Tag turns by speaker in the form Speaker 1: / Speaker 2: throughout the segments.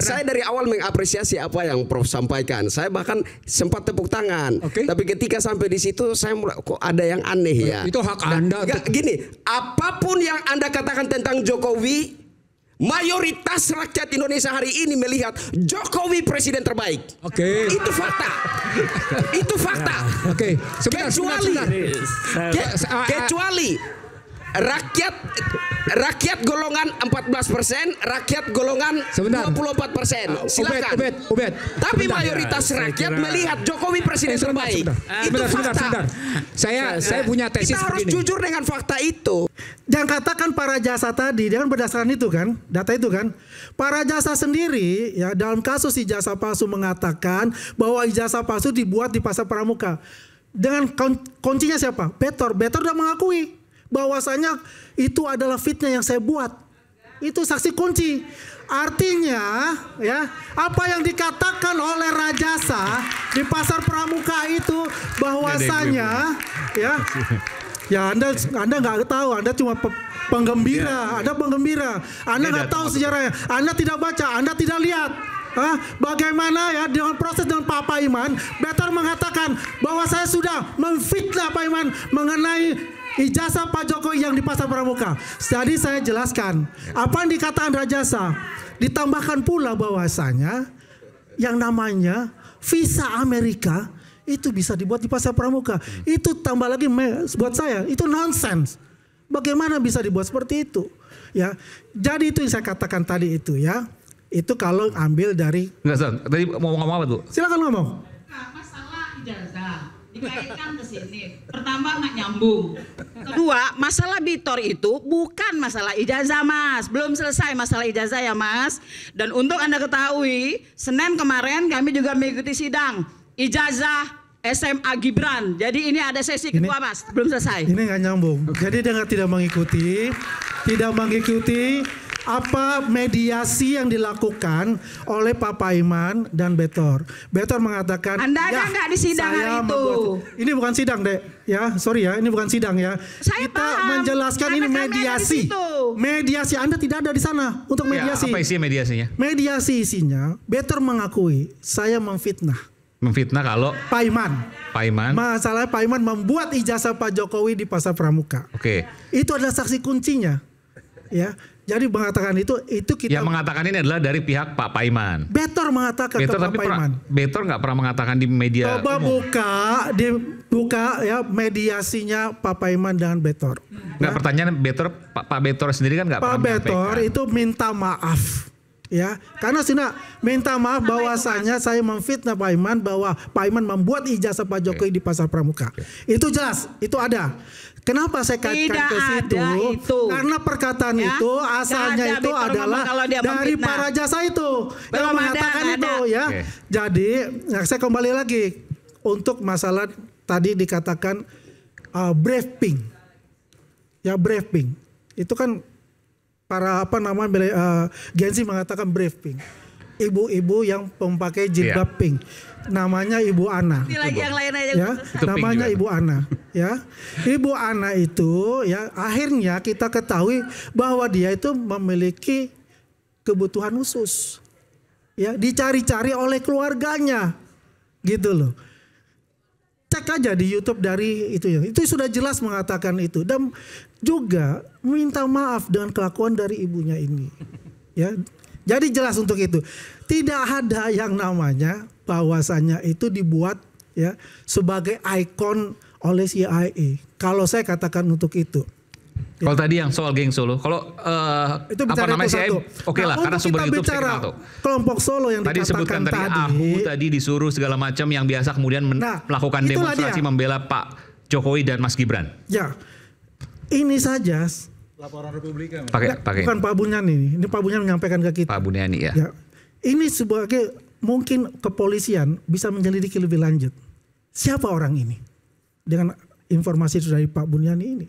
Speaker 1: Saya dari awal mengapresiasi apa yang Prof sampaikan. Saya bahkan sempat tepuk tangan. Tapi ketika sampai di situ saya mulai kok ada yang aneh ya.
Speaker 2: Itu hak Anda.
Speaker 1: Gini, apapun yang Anda katakan tentang Jokowi, mayoritas rakyat Indonesia hari ini melihat Jokowi presiden terbaik. Itu fakta. Itu fakta. Kecuali rakyat golongan 14%, rakyat golongan 24%. Silakan. Tapi mayoritas rakyat melihat Jokowi presiden terbaik. Itu fakta.
Speaker 2: Saya punya tesis
Speaker 1: kita harus
Speaker 2: begini.
Speaker 1: jujur dengan fakta itu.
Speaker 3: Yang katakan para jasa tadi, dia kan berdasarkan itu kan, data itu kan. Para jasa sendiri ya dalam kasus ijazah palsu mengatakan bahwa ijazah palsu dibuat di pasar pramuka. Dengan kuncinya siapa? Betor. Betor sudah mengakui bahwasanya itu adalah fitnah yang saya buat. Itu saksi kunci. Artinya ya, apa yang dikatakan oleh Rajasa di pasar pramuka itu bahwasanya ya Anda nggak tahu, Anda cuma penggembira, Anda penggembira, Anda nggak tahu sejarahnya, Anda tidak baca, Anda tidak lihat. Bagaimana ya dengan proses dengan Pak Paiman, Betor mengatakan bahwa saya sudah memfitnah Pak Paiman mengenai ijazah Pak Jokowi yang di pasar pramuka. Jadi saya jelaskan apa yang dikatakan Rajasa. Ditambahkan pula bahwasanya yang namanya visa Amerika itu bisa dibuat di pasar pramuka. Itu tambah lagi buat saya itu nonsens. Bagaimana bisa dibuat seperti itu? Ya, jadi itu yang saya katakan tadi itu ya. Itu kalau ambil dari.
Speaker 4: Tadi mau ngomong apa tuh?
Speaker 3: Silakan ngomong.
Speaker 5: Nah, masalah ijazah dikaitkan ke sini. Pertama nggak nyambung. Kedua, masalah Bitor itu bukan masalah ijazah, Mas. Belum selesai masalah ijazah ya, Mas. Dan untuk Anda ketahui, Senin kemarin kami juga mengikuti sidang ijazah SMA Gibran. Jadi ini ada sesi kedua, Mas. Belum selesai.
Speaker 3: Ini nggak nyambung. Jadi dia tidak mengikuti apa mediasi yang dilakukan oleh Pak Paiman dan Betor. Betor mengatakan,
Speaker 5: Anda ada nggak di sidang hari itu?
Speaker 3: Ini bukan sidang, Dek. Ya, sorry ya, ini bukan sidang ya.
Speaker 5: Saya
Speaker 3: Kita
Speaker 5: paham,
Speaker 3: menjelaskan ini mediasi. Mediasi, Anda tidak ada di sana untuk mediasi.
Speaker 4: Apa isi mediasinya?
Speaker 3: Mediasi isinya, Betor mengakui saya memfitnah.
Speaker 4: Memfitnah kalau
Speaker 3: Paiman. Masalahnya Paiman membuat ijazah Pak Jokowi di pasar pramuka. Itu adalah saksi kuncinya. Ya. Jadi mengatakan itu kita.
Speaker 4: Yang mengatakan ini adalah dari pihak Pak Paiman.
Speaker 3: Betor mengatakan ke Pak Paiman.
Speaker 4: Betor nggak pernah mengatakan di media.
Speaker 3: Coba buka ya mediasinya Pak Paiman dengan Betor.
Speaker 4: Nggak, pertanyaan Betor, Pak Betor sendiri kan nggak pernah
Speaker 3: menyampaikan. Pak Betor itu minta maaf. Ya, karena minta maaf bahwasanya saya memfitnah Pak Paiman bahwa Pak Paiman membuat ijazah Pak Jokowi di pasar pramuka. Itu jelas, itu ada. Kenapa saya kaitkan ke situ? Karena perkataan itu asalnya itu adalah dari para jasa itu yang mengatakan itu ya. Jadi saya kembali lagi untuk masalah tadi dikatakan briefing. Ya, briefing. Itu kan para Gen Z mengatakan briefing. Ibu-ibu yang memakai jilbab pink. Namanya Ibu Ana. Namanya Ibu Ana. Ya, Ibu Ana itu ya akhirnya kita ketahui bahwa dia itu memiliki kebutuhan khusus. Ya, dicari-cari oleh keluarganya, gitu loh. Cek aja di YouTube dari itu ya. Itu sudah jelas mengatakan itu dan juga minta maaf dengan kelakuan dari ibunya ini. Ya. Jadi jelas untuk itu. Tidak ada yang namanya bahwasanya itu dibuat ya sebagai ikon oleh CIA. Kalau saya katakan untuk itu.
Speaker 4: Kalau tadi yang soal geng Solo, kalau
Speaker 3: itu apa namanya CIA,
Speaker 4: lah karena sumber YouTube saya kenal tuh.
Speaker 3: Kelompok Solo yang
Speaker 4: tadi disebutkan tadi Ahu tadi disuruh segala macam yang biasa kemudian melakukan demonstrasi membela Pak Jokowi dan Mas Gibran.
Speaker 3: Ya, ini saja.
Speaker 6: Laporan Republika.
Speaker 3: Bukan Pak Bunyani, ini Pak Bunyani menyampaikan ke kita.
Speaker 4: Pak Bunyani ya.
Speaker 3: Ini sebagai mungkin kepolisian bisa menyelidiki lebih lanjut. Siapa orang ini? Dengan informasi dari Pak Bunyani ini.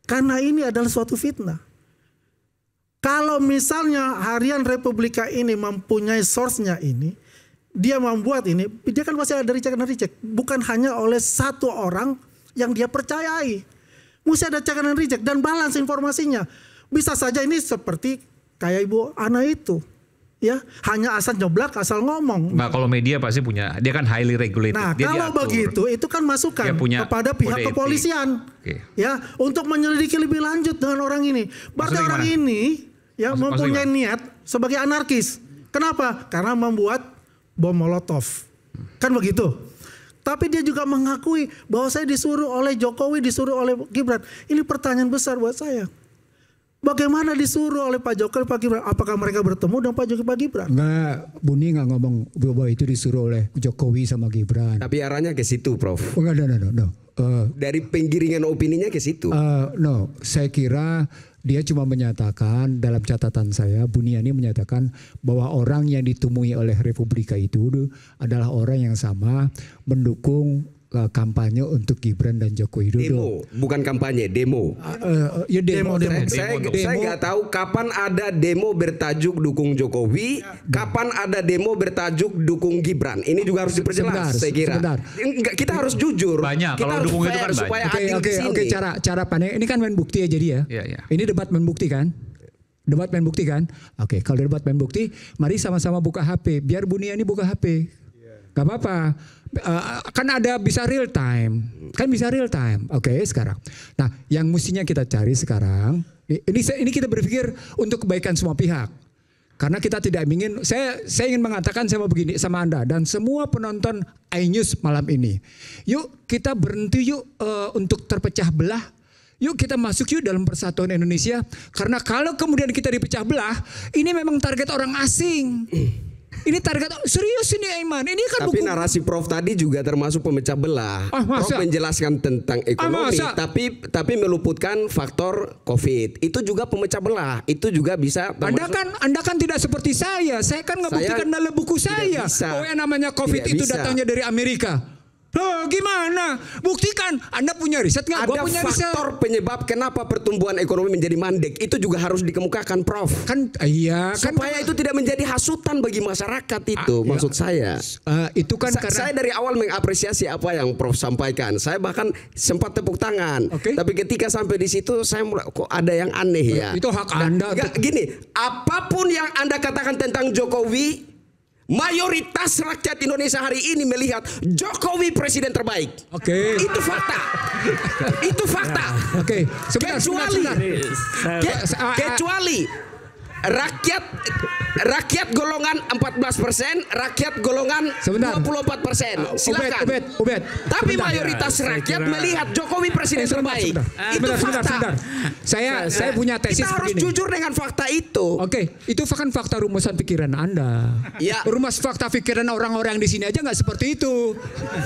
Speaker 3: Karena ini adalah suatu fitnah. Kalau misalnya harian Republika ini mempunyai source-nya ini, dia membuat ini, dia kan masih ada recheck. Bukan hanya oleh satu orang yang dia percayai. Mesti ada check and recheck dan balance informasinya. Bisa saja ini seperti kayak Ibu Ana itu. ya hanya asal nyoblak, asal ngomong.
Speaker 4: Nah, kalau media pasti punya, dia kan highly regulated.
Speaker 3: Nah,
Speaker 4: dia
Speaker 3: kalau
Speaker 4: diatur.
Speaker 3: begitu itu kan masukan kepada pihak kepolisian, ya, untuk menyelidiki lebih lanjut dengan orang ini. Berarti orang ini ya mempunyai niat sebagai anarkis. Kenapa? Karena membuat bom Molotov, kan begitu. Tapi dia juga mengakui bahwa saya disuruh oleh Jokowi, disuruh oleh Gibran. Ini pertanyaan besar buat saya. Bagaimana disuruh oleh Pak Jokowi, Pak Gibran? Apakah mereka bertemu dengan Pak Jokowi, Pak Gibran?
Speaker 2: Enggak, Buni nggak ngomong bahwa itu disuruh oleh Jokowi sama Gibran.
Speaker 1: Tapi arahnya ke situ, Prof.
Speaker 2: Enggak, no.
Speaker 1: Dari penggiringan opininya ke situ.
Speaker 2: No, saya kira dia cuma menyatakan, dalam catatan saya, Buniani menyatakan bahwa orang yang ditemui oleh Republika itu adalah orang yang sama mendukung kampanye untuk Gibran dan Joko Widodo.
Speaker 1: Demo, bukan kampanye, demo.
Speaker 2: Ya demo.
Speaker 1: Saya nggak tahu kapan ada demo bertajuk dukung Jokowi, kapan ada demo bertajuk dukung Gibran. Ini juga harus diperjelas, saya kira. Kita harus jujur.
Speaker 4: Banyak,
Speaker 1: kita
Speaker 4: kalau
Speaker 1: harus
Speaker 4: dukung itu kan
Speaker 1: supaya
Speaker 4: banyak.
Speaker 1: Oke,
Speaker 2: cara pandang ini kan main bukti ya jadi ya.
Speaker 4: Iya.
Speaker 2: Ini debat main bukti kan? Debat main bukti kan? Oke, kalau debat main bukti, mari sama-sama buka HP. Biar Buniani buka HP. Gak apa-apa. Kan ada bisa real time. Kan bisa real time. Oke, sekarang. Nah, yang mestinya kita cari sekarang, ini kita berpikir untuk kebaikan semua pihak. Karena kita tidak ingin, saya ingin mengatakan sama begini sama Anda dan semua penonton iNews malam ini. Yuk kita berhenti yuk untuk terpecah belah. Yuk kita masuk yuk dalam persatuan Indonesia. Karena kalau kemudian kita dipecah belah, ini memang target orang asing. Ini target serius ini Aiman. Ini kan
Speaker 1: tapi narasi Prof tadi juga termasuk pemecah belah. Prof menjelaskan tentang ekonomi, tapi meluputkan faktor COVID. Itu juga pemecah belah. Itu juga bisa.
Speaker 2: Anda kan tidak seperti saya. Saya kan ngebuktikan dalam buku saya. Oh yang namanya COVID itu datangnya dari Amerika. Loh gimana? Buktikan. Anda punya riset nggak?
Speaker 1: Ada faktor penyebab kenapa pertumbuhan ekonomi menjadi mandek. Itu juga harus dikemukakan, Prof.
Speaker 2: Kan iya.
Speaker 1: Supaya itu tidak menjadi hasutan bagi masyarakat itu. Maksud saya.
Speaker 2: Itu kan karena
Speaker 1: saya dari awal mengapresiasi apa yang Prof sampaikan. Saya bahkan sempat tepuk tangan. Tapi ketika sampai di situ saya mulai kok ada yang aneh ya.
Speaker 2: Itu hak Anda.
Speaker 1: Gini, apapun yang Anda katakan tentang Jokowi, mayoritas rakyat Indonesia hari ini melihat Jokowi presiden terbaik. Itu fakta. Itu fakta. Kecuali rakyat golongan 14%, rakyat golongan 24%. Silakan. Tapi mayoritas rakyat melihat Jokowi presiden terbaik. Itu fakta.
Speaker 2: Saya punya tesis
Speaker 1: kita harus
Speaker 2: begini.
Speaker 1: jujur dengan fakta itu.
Speaker 2: Itu kan fakta rumusan pikiran Anda.
Speaker 1: Ya.
Speaker 2: Rumus fakta pikiran orang-orang di sini aja nggak seperti itu.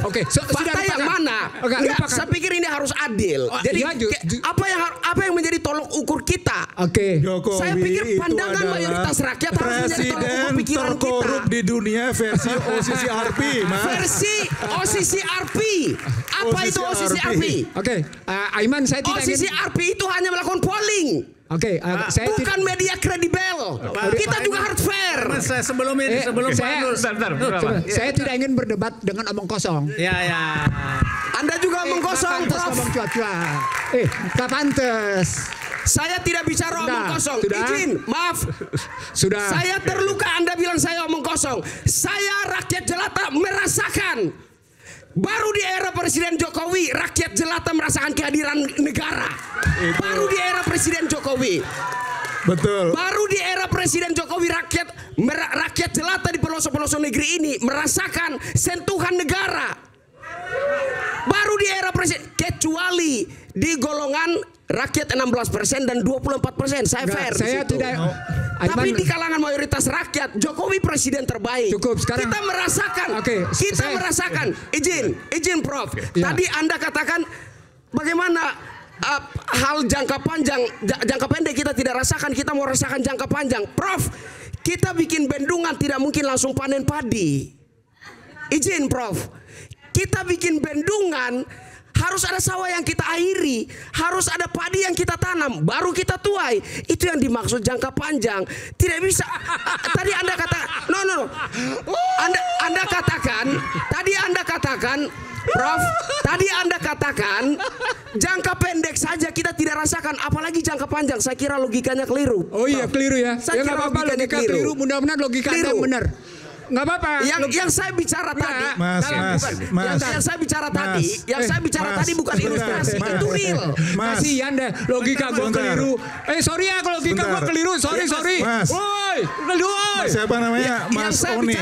Speaker 1: Fakta yang mana? Saya pikir ini harus adil. Jadi apa yang menjadi tolok ukur kita? Saya pikir pandangan mayoritas rakyat harus menjadi tolok ukur pikiran kita.
Speaker 6: Terkorup di dunia versi OCCRP, Mas.
Speaker 1: Versi OCCRP. Apa itu OCCRP?
Speaker 2: Aiman, saya tidak ingin.
Speaker 1: OCCRP itu hanya melakukan polling.
Speaker 2: Saya
Speaker 1: bukan media kredibel. Kita juga harus fair.
Speaker 6: Sebelum
Speaker 2: saya tidak ingin berdebat dengan omong kosong.
Speaker 1: Anda juga omong kosong, Prof.
Speaker 2: Tak pantes.
Speaker 1: Saya tidak bicara omong kosong. Izin, maaf. Saya terluka Anda bilang saya omong kosong. Saya rakyat jelata merasakan. Baru di era Presiden Jokowi, rakyat jelata merasakan kehadiran negara. Baru di era Presiden Jokowi.
Speaker 6: Betul.
Speaker 1: Baru di era Presiden Jokowi rakyat jelata di pelosok-pelosok negeri ini merasakan sentuhan negara. Baru di era Presiden, kecuali di golongan rakyat 16% dan 24%. Saya fair.
Speaker 2: Saya tidak.
Speaker 1: Tapi di kalangan mayoritas rakyat, Jokowi presiden terbaik.
Speaker 2: Cukup sekarang.
Speaker 1: Kita merasakan. Kita merasakan. Izin Prof. Tadi Anda katakan bagaimana hal jangka pendek kita tidak rasakan, kita mau rasakan jangka panjang. Prof, kita bikin bendungan tidak mungkin langsung panen padi. Izin Prof. Kita bikin bendungan harus ada sawah yang kita airi, harus ada padi yang kita tanam, baru kita tuai. Itu yang dimaksud jangka panjang. Tidak bisa. Tadi Anda katakan, Anda katakan katakan, Prof, tadi Anda katakan jangka pendek saja kita tidak rasakan, apalagi jangka panjang. Saya kira logikanya keliru.
Speaker 2: Oh iya, keliru ya.
Speaker 1: Saya kira
Speaker 2: nggak apa-apa, logika keliru. Mudah-mudahan logika Anda yang benar. Nggak apa-apa.
Speaker 1: Yang saya bicara tadi, yang saya bicara tadi bukan ilustrasi, itu real.
Speaker 2: Kasihan deh, logika gue keliru. Sorry ya kalau logika gue keliru, sorry.
Speaker 6: Mas.
Speaker 2: Woi,
Speaker 6: Siapa namanya? Mas Oni.